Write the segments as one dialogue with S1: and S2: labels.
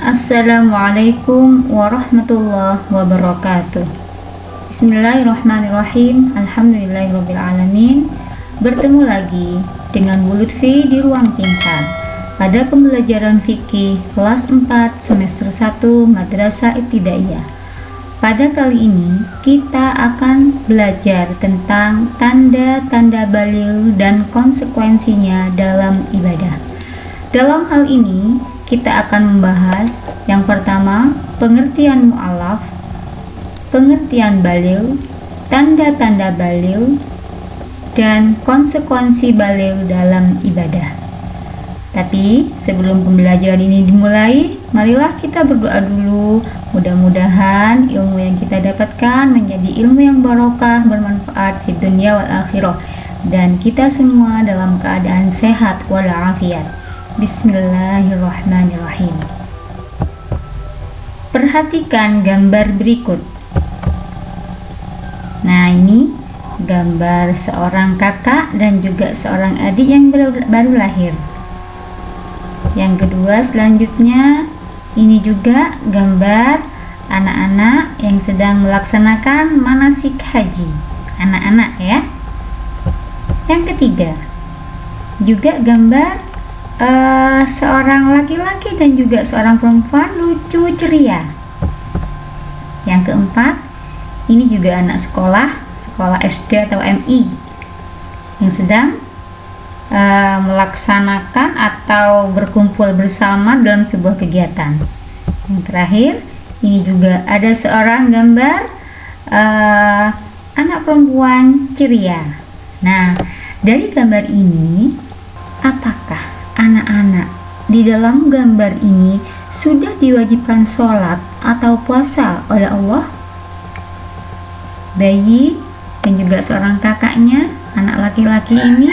S1: Assalamualaikum warahmatullahi wabarakatuh. Bismillahirrahmanirrahim. Alhamdulillahirrabbilalamin. Bertemu lagi dengan Bu Lutfi di Ruang Pintar pada pembelajaran fikih kelas 4 semester 1 Madrasah Ibtidaiyah. Pada kali ini kita akan belajar tentang tanda-tanda baligh dan konsekuensinya dalam ibadah. Dalam hal ini kita akan membahas yang pertama, pengertian mu'alaf, pengertian baligh, tanda-tanda baligh, dan konsekuensi baligh dalam ibadah. Tapi sebelum pembelajaran ini dimulai, marilah kita berdoa dulu. Mudah-mudahan ilmu yang kita dapatkan menjadi ilmu yang barokah, bermanfaat di dunia wal akhirah, dan kita semua dalam keadaan sehat walafiat. Bismillahirrahmanirrahim. Perhatikan gambar berikut. Nah, ini gambar seorang kakak dan juga seorang adik yang baru lahir. Yang kedua, selanjutnya ini juga gambar anak-anak yang sedang melaksanakan manasik haji. Anak-anak ya. Yang ketiga, juga gambar seorang laki-laki dan juga seorang perempuan lucu ceria. Yang keempat, ini juga anak sekolah SD atau MI yang sedang melaksanakan atau berkumpul bersama dalam sebuah kegiatan. Yang terakhir, ini juga ada seorang gambar anak perempuan ceria. Nah, dari gambar ini, apakah anak-anak di dalam gambar ini sudah diwajibkan sholat atau puasa oleh Allah? Bayi dan juga seorang kakaknya, anak laki-laki ini,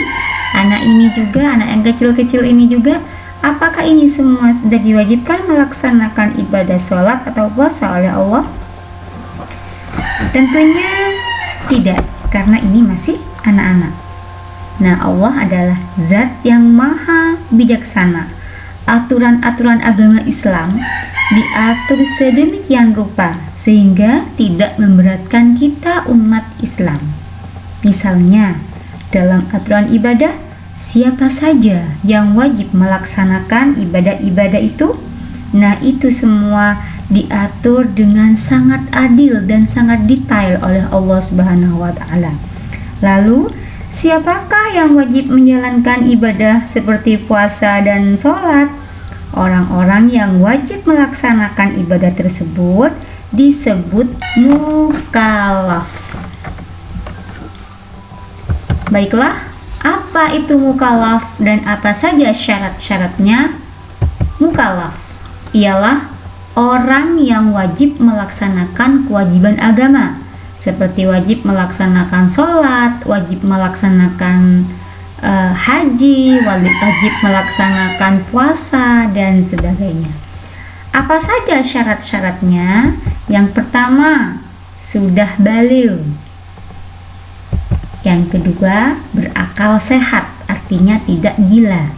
S1: anak ini juga, anak yang kecil-kecil ini juga, apakah ini semua sudah diwajibkan melaksanakan ibadah sholat atau puasa oleh Allah? Tentunya tidak, karena ini masih anak-anak. Nah, Allah adalah zat yang maha bijaksana. Aturan-aturan agama Islam diatur sedemikian rupa sehingga tidak memberatkan kita umat Islam. Misalnya, dalam aturan ibadah, siapa saja yang wajib melaksanakan ibadah-ibadah itu? Nah, itu semua diatur dengan sangat adil dan sangat detail oleh Allah Subhanahu wa taala. Lalu, siapakah yang wajib menjalankan ibadah seperti puasa dan sholat? Orang-orang yang wajib melaksanakan ibadah tersebut disebut mukallaf. Baiklah, apa itu mukallaf dan apa saja syarat-syaratnya? Mukallaf ialah orang yang wajib melaksanakan kewajiban agama, seperti wajib melaksanakan sholat, wajib melaksanakan haji, wajib melaksanakan puasa, dan sebagainya. Apa saja syarat-syaratnya? Yang pertama, sudah baligh. Yang kedua, berakal sehat, artinya tidak gila.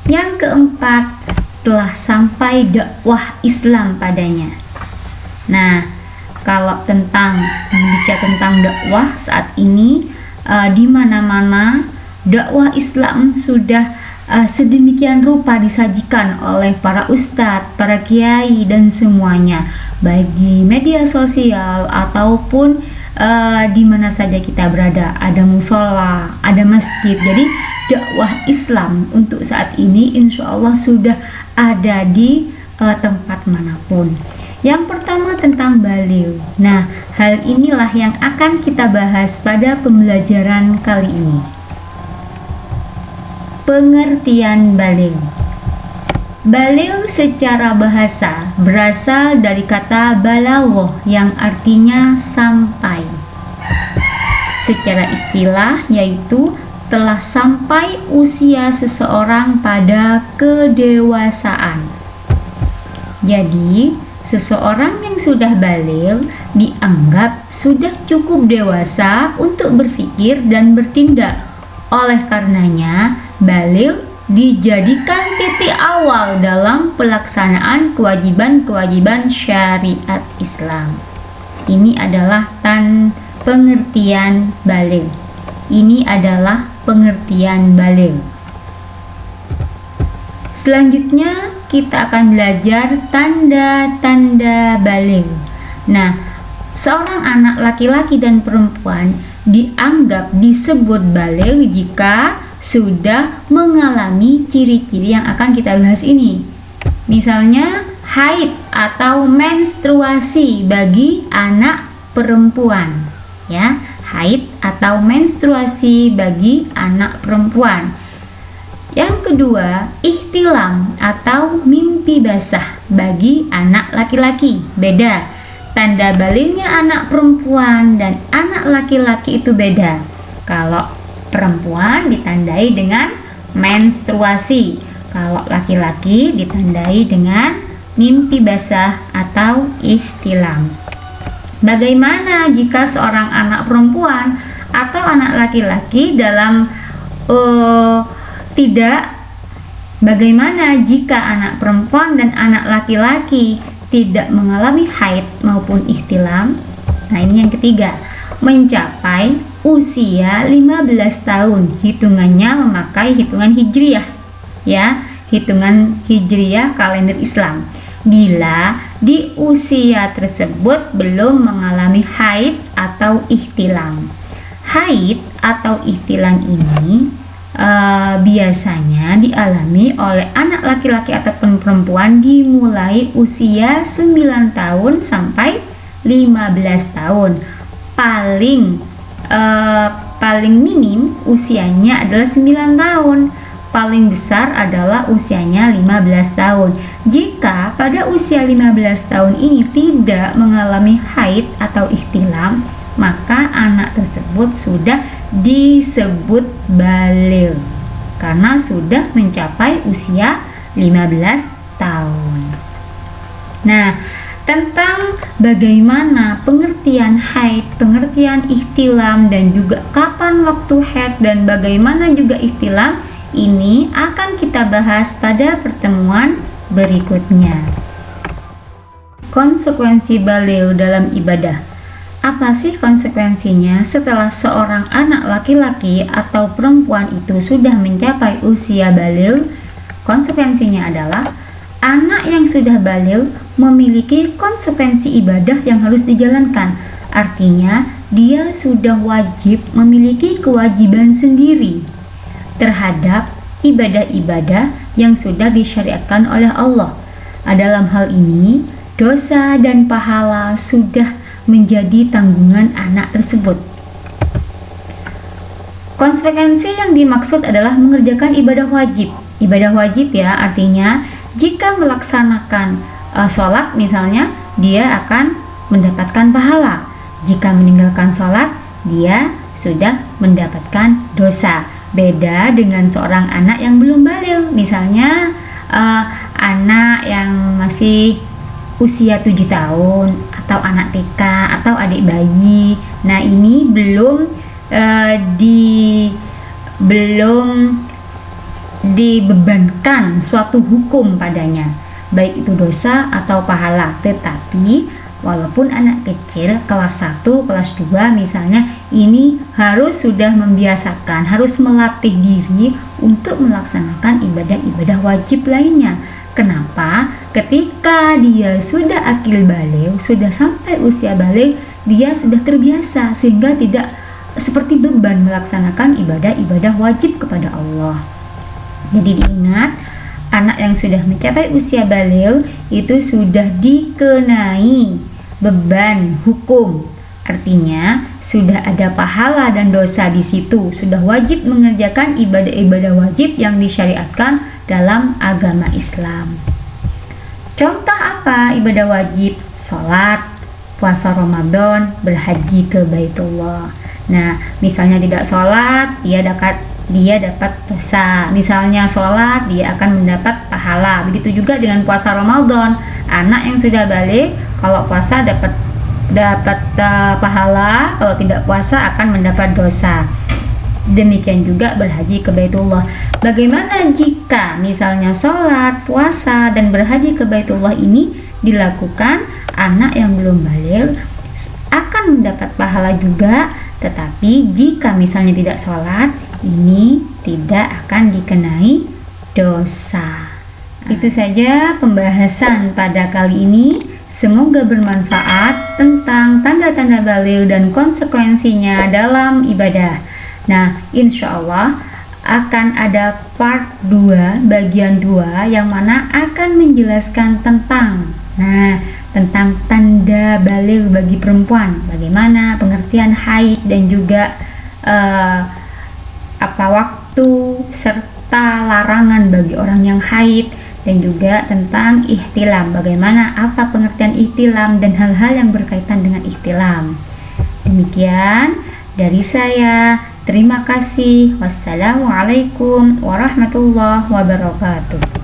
S1: Yang keempat, telah sampai dakwah Islam padanya. Nah, kalau berbicara tentang dakwah saat ini, di mana-mana dakwah Islam sudah sedemikian rupa disajikan oleh para ustadz, para kiai, dan semuanya, baik di media sosial ataupun di mana saja kita berada, ada musola, ada masjid. Jadi dakwah Islam untuk saat ini insya Allah sudah ada di tempat manapun. Yang pertama tentang baligh. Nah, hal inilah yang akan kita bahas pada pembelajaran kali ini. Pengertian baligh. Baligh secara bahasa berasal dari kata balaghah yang artinya sampai. Secara istilah yaitu telah sampai usia seseorang pada kedewasaan. Jadi, seseorang yang sudah baligh dianggap sudah cukup dewasa untuk berpikir dan bertindak. Oleh karenanya, baligh dijadikan titik awal dalam pelaksanaan kewajiban-kewajiban syariat Islam. Ini adalah pengertian baligh. Ini adalah pengertian baligh. Selanjutnya kita akan belajar tanda-tanda baligh. Nah, seorang anak laki-laki dan perempuan dianggap disebut baligh jika sudah mengalami ciri-ciri yang akan kita bahas ini. Misalnya haid atau menstruasi bagi anak perempuan, ya. Haid atau menstruasi bagi anak perempuan. Yang kedua, ihtilam atau mimpi basah bagi anak laki-laki. Beda. Tanda balighnya anak perempuan dan anak laki-laki itu beda. Kalau perempuan ditandai dengan menstruasi, kalau laki-laki ditandai dengan mimpi basah atau ihtilam. Bagaimana jika seorang anak perempuan atau anak laki-laki bagaimana jika anak perempuan dan anak laki-laki tidak mengalami haid maupun ihtilam? Nah, ini yang ketiga, mencapai usia 15 tahun. Hitungannya memakai hitungan hijriyah, ya, hitungan hijriyah kalender Islam. Bila di usia tersebut belum mengalami haid atau ihtilam. Haid atau ihtilam ini biasanya dialami oleh anak laki-laki ataupun perempuan dimulai usia 9 tahun sampai 15 tahun. Paling minim usianya adalah 9 tahun. Paling besar adalah usianya 15 tahun. Jika pada usia 15 tahun ini tidak mengalami haid atau ihtilam, maka anak tersebut sudah disebut baligh karena sudah mencapai usia 15 tahun. Nah, tentang bagaimana pengertian haid, pengertian ihtilam, dan juga kapan waktu haid dan bagaimana juga ihtilam, ini akan kita bahas pada pertemuan berikutnya. Konsekuensi baligh dalam ibadah. Apa sih konsekuensinya setelah seorang anak laki-laki atau perempuan itu sudah mencapai usia baligh? Konsekuensinya adalah anak yang sudah baligh memiliki konsekuensi ibadah yang harus dijalankan. Artinya, dia sudah wajib memiliki kewajiban sendiri terhadap ibadah-ibadah yang sudah disyariatkan oleh Allah. Dalam hal ini, dosa dan pahala sudah menjadi tanggungan anak tersebut. Konsekuensi yang dimaksud adalah mengerjakan ibadah wajib. Ibadah wajib ya, artinya jika melaksanakan sholat misalnya, dia akan mendapatkan pahala. Jika meninggalkan sholat, dia sudah mendapatkan dosa. Beda dengan seorang anak yang belum baligh, misalnya anak yang masih usia 7 tahun atau anak TK atau adik bayi. Nah, ini belum dibebankan suatu hukum padanya, baik itu dosa atau pahala. Tetapi walaupun anak kecil kelas 1, kelas 2 misalnya, ini harus sudah membiasakan, harus melatih diri untuk melaksanakan ibadah-ibadah wajib lainnya. Kenapa? Ketika dia sudah akil baligh, sudah sampai usia baligh, dia sudah terbiasa sehingga tidak seperti beban melaksanakan ibadah-ibadah wajib kepada Allah. Jadi diingat, anak yang sudah mencapai usia baligh itu sudah dikenai beban hukum. Artinya sudah ada pahala dan dosa di situ, sudah wajib mengerjakan ibadah-ibadah wajib yang disyariatkan dalam agama Islam. Contoh apa ibadah wajib? Sholat, puasa Ramadan, berhaji ke Baitullah. Nah, misalnya tidak sholat, dia dapat dosa. Misalnya sholat, dia akan mendapat pahala. Begitu juga dengan puasa Ramadan. Anak yang sudah baligh, kalau puasa dapat pahala, kalau tidak puasa akan mendapat dosa. Demikian juga berhaji ke Baitullah. Bagaimana jika misalnya sholat, puasa, dan berhaji ke Baitullah ini dilakukan anak yang belum baligh akan mendapat pahala juga, tetapi jika misalnya tidak sholat, ini tidak akan dikenai dosa. Itu saja pembahasan pada kali ini. Semoga bermanfaat tentang tanda-tanda baligh dan konsekuensinya dalam ibadah. Nah, insya Allah akan ada part 2, bagian 2 yang mana akan menjelaskan tentang tanda baligh bagi perempuan, bagaimana pengertian haid dan juga waktu serta larangan bagi orang yang haid, dan juga tentang ihtilam, bagaimana apa pengertian ihtilam dan hal-hal yang berkaitan dengan ihtilam. Demikian dari saya. Terima kasih. Wassalamualaikum warahmatullahi wabarakatuh.